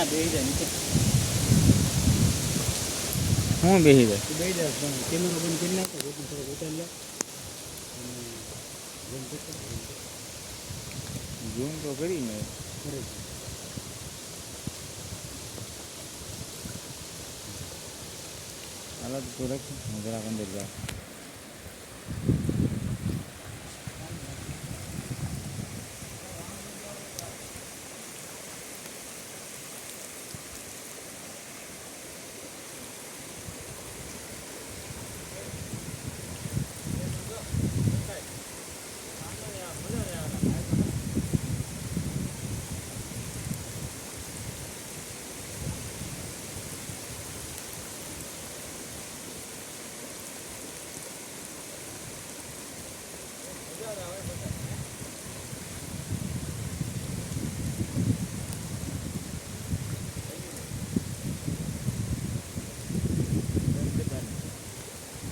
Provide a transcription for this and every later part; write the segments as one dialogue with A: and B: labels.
A: ત્યાં બેસી જાય નીચે.
B: હું બેસી જાય
A: તું બેસી જાય પણ કેમેરો બંધ કરી નાખો જેથી થોડો ઉતારી લે અને ઝૂમ કરતો
B: ઝૂમ તો કરી મેં
A: કરે
B: હાલો તો તું રાખ હું જરાક અંદર જાઉં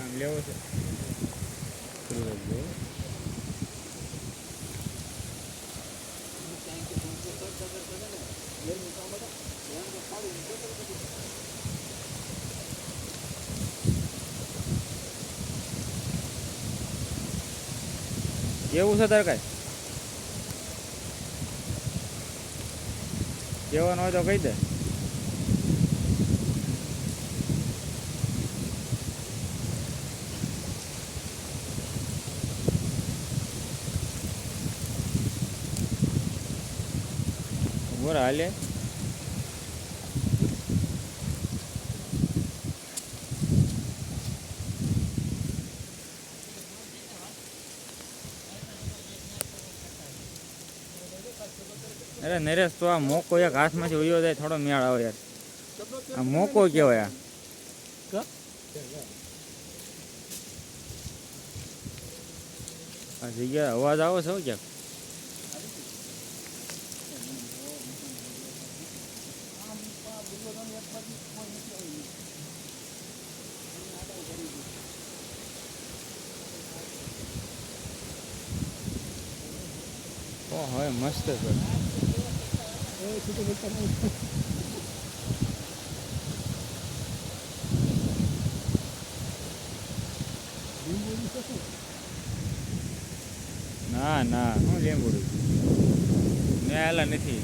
B: કામ લેવો છે શરૂ રાખજો કેવું છે તારે કાંઈ કહેવાનું હોય તો કહી દે બોરા હાલે અરે નરેશ તો આ મોકો એક હાથમાંથી ઉયો જાય થોડો મેળ આવે યાર આ મોકો કહેવાય આ જગ્યા અવાજ આવે છે ક્યાંક હવે મસ્ત છે ના ના હું લીંબુડું મેં આલા નથી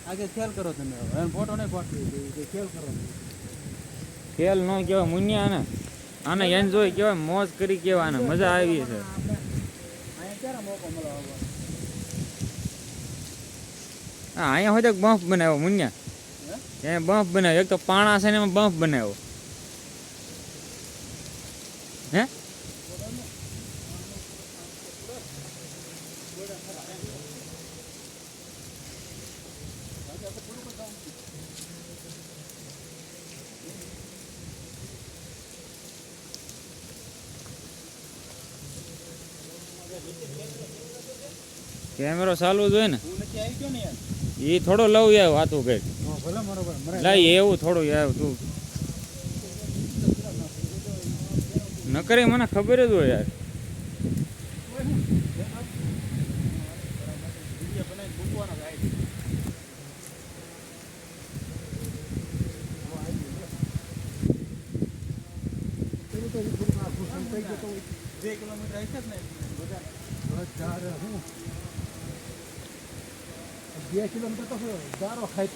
A: આગે ખેલ કરો તમે હવે ફોટો નહીં પાડતી ખેલ કરો
B: ખેલ ન કહેવાય મુનિયા આને આને એન્જોય કહેવાય મોજ કરી કહેવાય આને મજા આવી છે
A: અહીંયા ક્યારે મોકો મળો
B: હા અહીંયા હોય તો બમ્પ બનાવ્યો મુનિયા ત્યાં બમ્પ બનાવ્યો એક તો પાણા છે ને એમાં બમ્પ બનાવ્યો હે કેમેરો ચાલુ જ હોય ને એ થોડો લવ યાર વાતું કઈ લાઈ એવું થોડું યાર તું ન કરે મને ખબર જ હોય યાર
A: કિલોમીટર તો ગારો ખાય